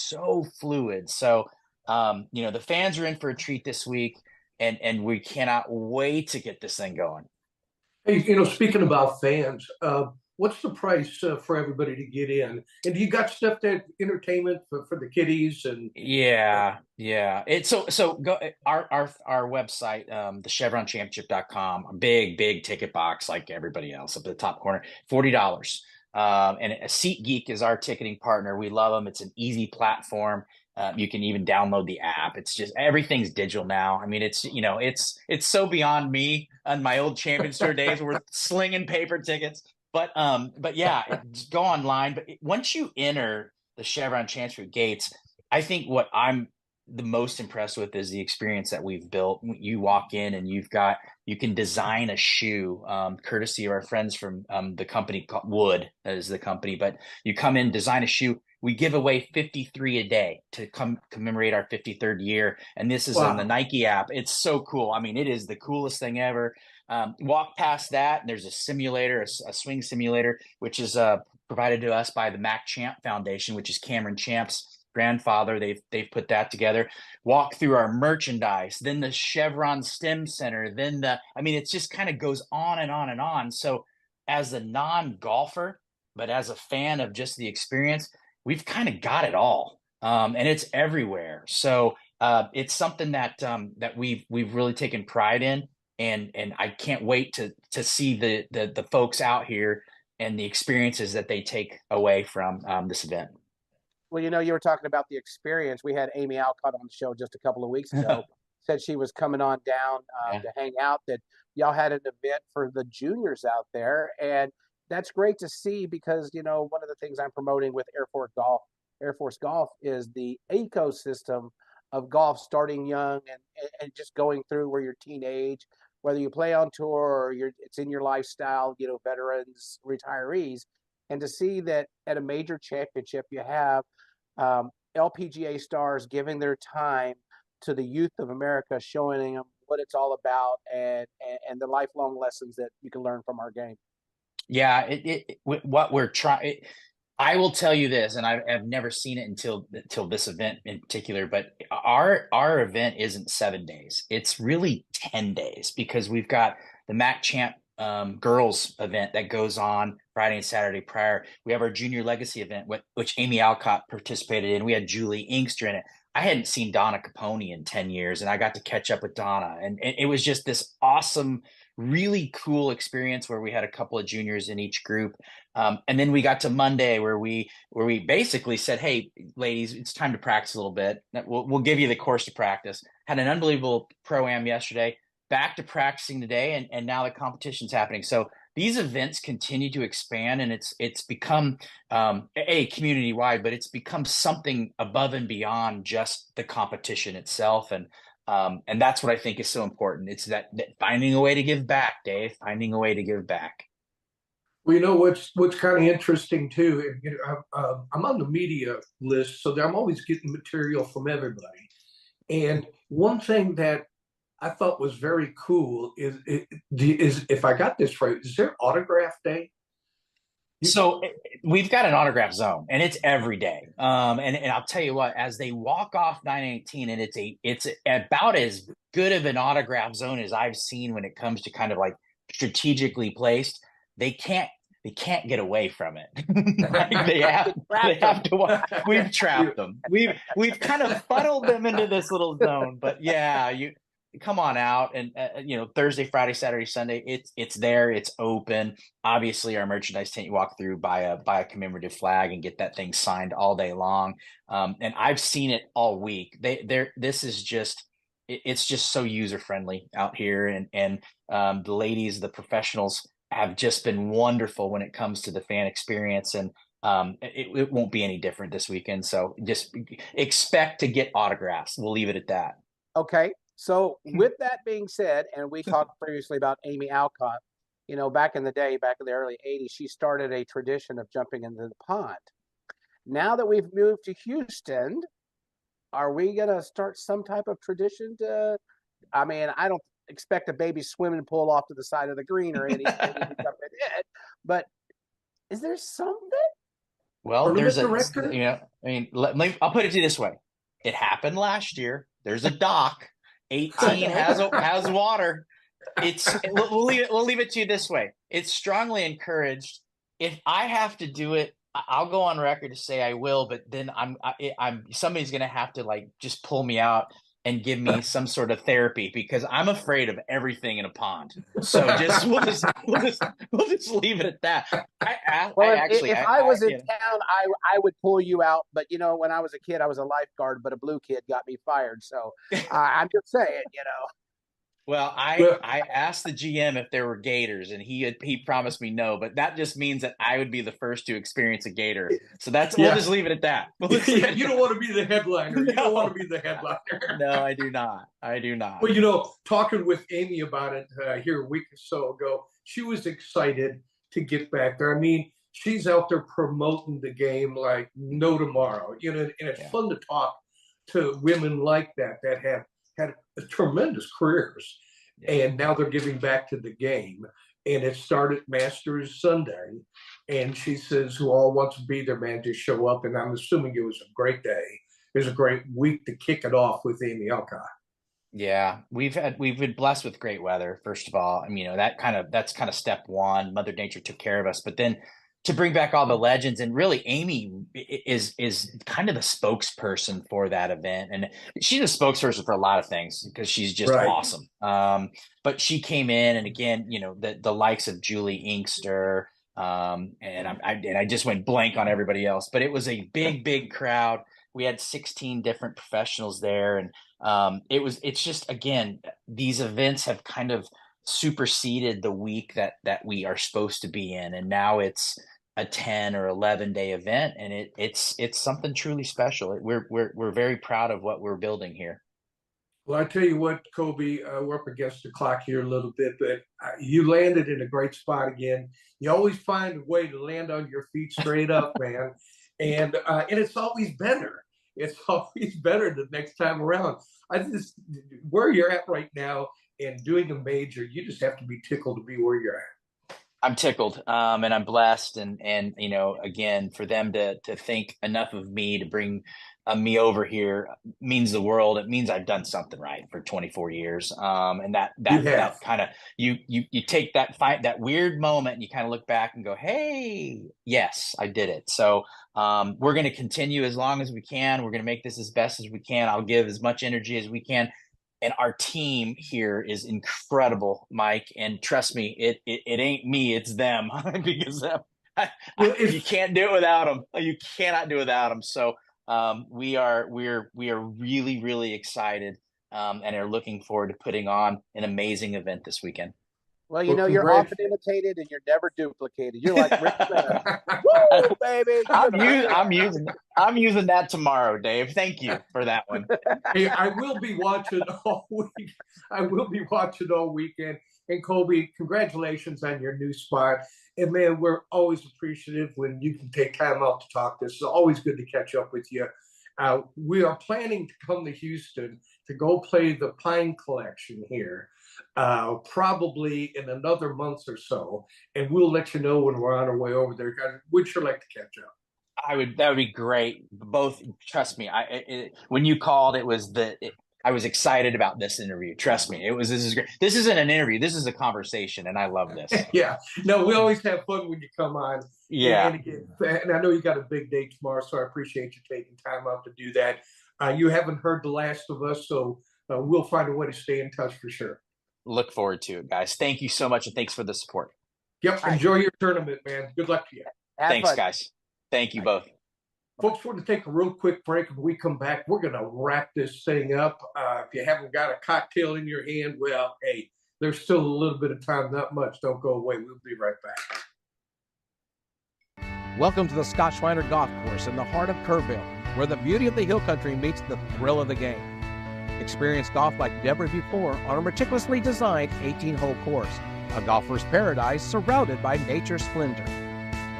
so fluid. So. The fans are in for a treat this week, and we cannot wait to get this thing going. Hey, speaking about fans, what's the price for everybody to get in? And do you got stuff that entertainment for the kiddies and? Yeah. It's so go our website, the ChevronChampionship.com, a big ticket box like everybody else up at the top corner, $40. And SeatGeek is our ticketing partner. We love them. It's an easy platform. You can even download the app. It's just everything's digital now. I mean, it's so beyond me on my old Champions Tour days. We're slinging paper tickets, but yeah, just go online. But once you enter the Chevron Championship gates, I think what I'm the most impressed with is the experience that we've built. You walk in and you can design a shoe, courtesy of our friends from the company called Wood is the company. But you come in, design a shoe. We give away 53 a day to commemorate our 53rd year. And this is on the Nike app. It's so cool. I mean, it is the coolest thing ever. Walk past that, and there's a simulator, a swing simulator, which is provided to us by the Mac Champ Foundation, which is Cameron Champ's grandfather. They've put that together. Walk through our merchandise, then the Chevron STEM Center, then it just kind of goes on and on and on. So as a non-golfer, but as a fan of just the experience, we've kind of got it all, and it's everywhere. So it's something that we've really taken pride in, and I can't wait to see the folks out here and the experiences that they take away from this event. Well, you were talking about the experience. We had Amy Alcott on the show just a couple of weeks ago. Said she was coming on down to hang out. That y'all had an event for the juniors out there, and that's great to see because, one of the things I'm promoting with Air Force Golf is the ecosystem of golf starting young and just going through where you're teenage, whether you play on tour or it's in your lifestyle, veterans, retirees. And to see that at a major championship, you have LPGA stars giving their time to the youth of America, showing them what it's all about and the lifelong lessons that you can learn from our game. Yeah, what we're trying. I will tell you this, and I've never seen it until this event in particular. But our event isn't 7 days; it's really 10 days because we've got the Mac Champ girls event that goes on Friday and Saturday prior. We have our Junior Legacy event, which Amy Alcott participated in. We had Julie Inkster in it. I hadn't seen Donna Capone in 10 years, and I got to catch up with Donna, and it was just this awesome, really cool experience where we had a couple of juniors in each group. And then we got to Monday where we basically said, hey, ladies, it's time to practice a little bit. We'll give you the course to practice. Had an unbelievable Pro-Am yesterday, back to practicing today, and now the competition's happening. So these events continue to expand, and it's become community wide, but it's become something above and beyond just the competition itself. And that's what I think is so important. It's that finding a way to give back, Dave, finding a way to give back. Well, you know what's kind of interesting too. You know, I'm on the media list, so I'm always getting material from everybody. And one thing that I thought was very cool is if I got this right, is there autograph day? So we've got an autograph zone, and it's every day. And I'll tell you what, as they walk off 918, and it's about as good of an autograph zone as I've seen when it comes to kind of like strategically placed. They can't get away from it. Like they have to. We've trapped them. We've kind of funneled them into this little zone. But yeah, you come on out, and Thursday, Friday, Saturday, Sunday, it's there, it's open. Obviously, our merchandise tent, you walk through, buy a commemorative flag and get that thing signed all day long. And I've seen it all week. This is just, it's just so user friendly out here, and the ladies, the professionals, have just been wonderful when it comes to the fan experience, and it won't be any different this weekend. So just expect to get autographs. We'll leave it at that. Okay. So with that being said, and we talked previously about Amy Alcott, back in the day, back in the early 80s, she started a tradition of jumping into the pond. Now that we've moved to Houston, are we going to start some type of tradition I don't expect a baby swimming pool off to the side of the green or anything, but is there something? Well, there's I'll put it to you this way. It happened last year. There's a dock. 18 has water. We'll leave it to you this way. It's strongly encouraged. If I have to do it, I'll go on record to say I will, but then somebody's going to have to like just pull me out and give me some sort of therapy, because I'm afraid of everything in a pond. So we'll just leave it at that. If I was in town, I would pull you out. But when I was a kid, I was a lifeguard, but a blue kid got me fired. So I'm just saying, Well, I asked the GM if there were gators, and he promised me no, but that just means that I would be the first to experience a gator. So we'll just leave it at that. You don't want to be the headliner. You don't want to be the headliner. No, I do not. Well, talking with Amy about it here a week or so ago, she was excited to get back there. I mean, she's out there promoting the game like no tomorrow. And it's fun to talk to women like that have had tremendous careers, and now they're giving back to the game. And it started Masters Sunday, and she says, who all wants to be there, man, just show up. And I'm assuming it was a great day. It was a great week to kick it off with Amy Alcott. Yeah, we've been blessed with great weather. First of all, that's kind of step one. Mother Nature took care of us, but then to bring back all the legends, and really Amy is kind of the spokesperson for that event. And she's a spokesperson for a lot of things because she's just awesome. But she came in, and again, the likes of Julie Inkster, and I just went blank on everybody else, but it was a big crowd. We had 16 different professionals there. And it's just, again, these events have kind of superseded the week that we are supposed to be in, and now it's a 10 or 11 day event, and it's something truly special. We're very proud of what we're building here. Well, I tell you what, Kobe, we're up against the clock here a little bit, but you landed in a great spot again. You always find a way to land on your feet straight up, man, and it's always better. It's always better the next time around. Where you're at right now, and doing a major, you just have to be tickled to be where you're at. I'm tickled, and I'm blessed, and again, for them to think enough of me to bring me over here means the world. It means I've done something right for 24 years, and that kind of you take that weird moment, and you kind of look back and go, hey, yes, I did it. So we're going to continue as long as we can. We're going to make this as best as we can. I'll give as much energy as we can. And our team here is incredible, Mike. And trust me, it ain't me, it's them. Because you can't do it without them. You cannot do it without them. So we are really, really excited, and are looking forward to putting on an amazing event this weekend. Well, you're often imitated and you're never duplicated. You're like Rick Flair. Woo, baby! I'm using that tomorrow, Dave. Thank you for that one. Hey, I will be watching all week. I will be watching all weekend. And Colby, congratulations on your new spot. And man, we're always appreciative when you can take time out to talk. This is always good to catch up with you. We are planning to come to Houston to go play the Pine Collection here, probably in another month or so. And we'll let you know when we're on our way over there. We'd sure like to catch up. That would be great. Both, trust me. When you called, I was excited about this interview. Trust me, this is great. This isn't an interview. This is a conversation, and I love this. Yeah, no, we always have fun when you come on. Yeah, and I know you got a big day tomorrow, so I appreciate you taking time out to do that. You haven't heard the last of us, so we'll find a way to stay in touch for sure. Look forward to it, guys. Thank you so much, and thanks for the support. Yep, enjoy your tournament, man. Good luck to you. Thanks, guys. Thank you both. Folks, we're going to take a real quick break. When we come back, we're going to wrap this thing up. If you haven't got a cocktail in your hand, well, hey, there's still a little bit of time, not much. Don't go away. We'll be right back. Welcome to the Scott Schreiner Golf Course in the heart of Kerrville, where the beauty of the hill country meets the thrill of the game. Experience golf like never before on a meticulously designed 18-hole course, a golfer's paradise surrounded by nature's splendor.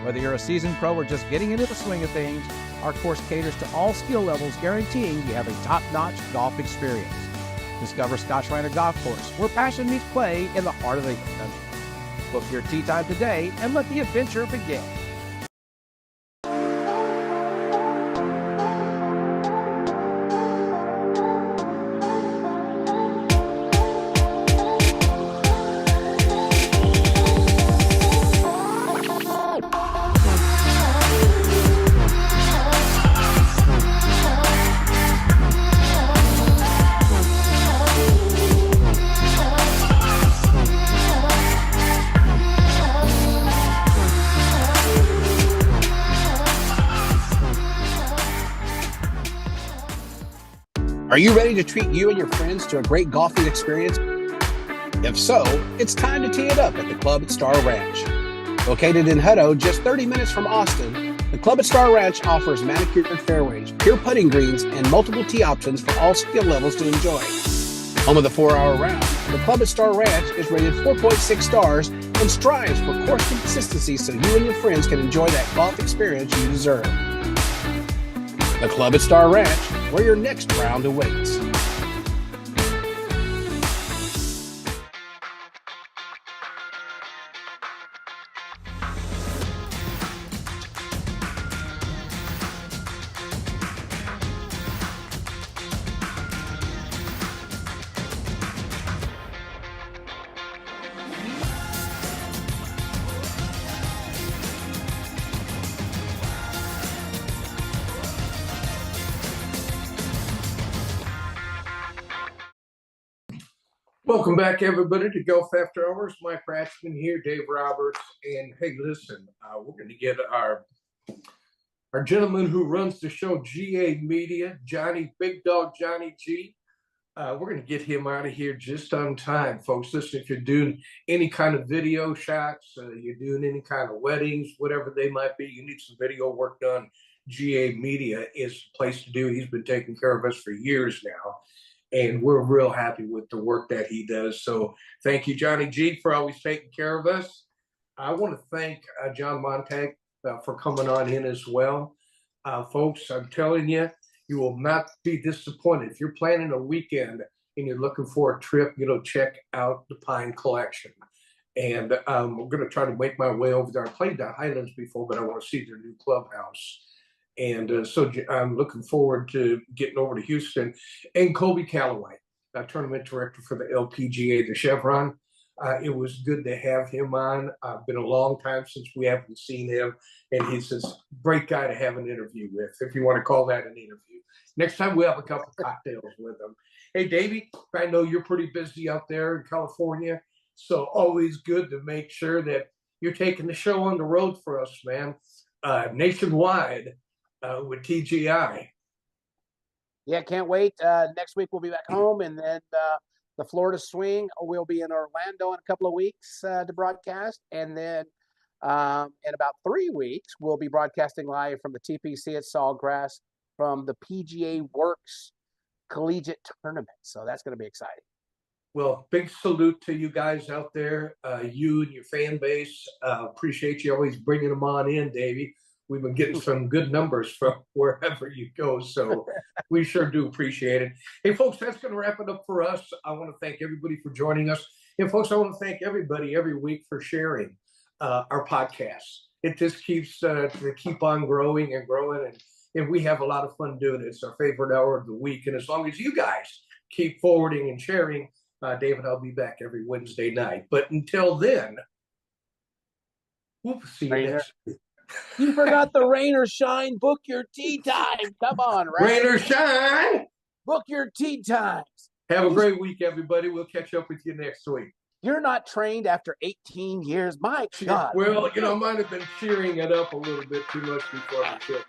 Whether you're a seasoned pro or just getting into the swing of things, our course caters to all skill levels, guaranteeing you have a top-notch golf experience. Discover Scott Schreiner Golf Course, where passion meets play in the heart of the hill country. Book your tee time today and let the adventure begin. Are you ready to treat you and your friends to a great golfing experience? If so, it's time to tee it up at the Club at Star Ranch. Located in Hutto, just 30 minutes from Austin, the Club at Star Ranch offers manicured fairways, pure putting greens, and multiple tee options for all skill levels to enjoy. Home of the 4-hour round, the Club at Star Ranch is rated 4.6 stars and strives for course consistency so you and your friends can enjoy that golf experience you deserve. The Club at Star Ranch, where your next round awaits. Welcome back, everybody, to Golf After Hours. Mike Ratchman here, Dave Roberts. And hey, listen, we're going to get our gentleman who runs the show, GA Media, Big Dog Johnny G. We're going to get him out of here just on time, folks. Listen, if you're doing any kind of video shots, you're doing any kind of weddings, whatever they might be, you need some video work done, GA Media is the place to do. He's been taking care of us for years now. And we're real happy with the work that he does. So thank you, Johnny G, for always taking care of us. I want to thank John Montag for coming on in as well. Folks, I'm telling you, you will not be disappointed. If you're planning a weekend and you're looking for a trip, check out the Pine Collection. And I'm going to try to make my way over there. I played the Highlands before, but I want to see their new clubhouse. And so I'm looking forward to getting over to Houston. And Colby Calloway, tournament director for the LPGA, the Chevron. It was good to have him on. Been a long time since we haven't seen him. And he's this great guy to have an interview with, if you want to call that an interview. Next time we'll have a couple of cocktails with him. Hey, Davey, I know you're pretty busy out there in California. So always good to make sure that you're taking the show on the road for us, man, nationwide. With TGI. Yeah, can't wait. Next week we'll be back home, and then the Florida Swing. We'll be in Orlando in a couple of weeks to broadcast, and then in about 3 weeks we'll be broadcasting live from the TPC at Sawgrass from the PGA Works Collegiate Tournament. So that's going to be exciting. Well, big salute to you guys out there, you and your fan base. Appreciate you always bringing them on in, Davey. We've been getting some good numbers from wherever you go, so we sure do appreciate it. Hey, folks, that's going to wrap it up for us. I want to thank everybody for joining us. And, folks, I want to thank everybody every week for sharing our podcast. It just keeps to keep on growing and growing, and we have a lot of fun doing it. It's our favorite hour of the week, and as long as you guys keep forwarding and sharing, David, I'll be back every Wednesday night. But until then, we'll see you next week. You forgot the rain or shine. Book your tea time. Come on, Rain or shine. Book your tea times. Have a great week, everybody. We'll catch up with you next week. You're not trained after 18 years. My God. Well, I might have been cheering it up a little bit too much before the show.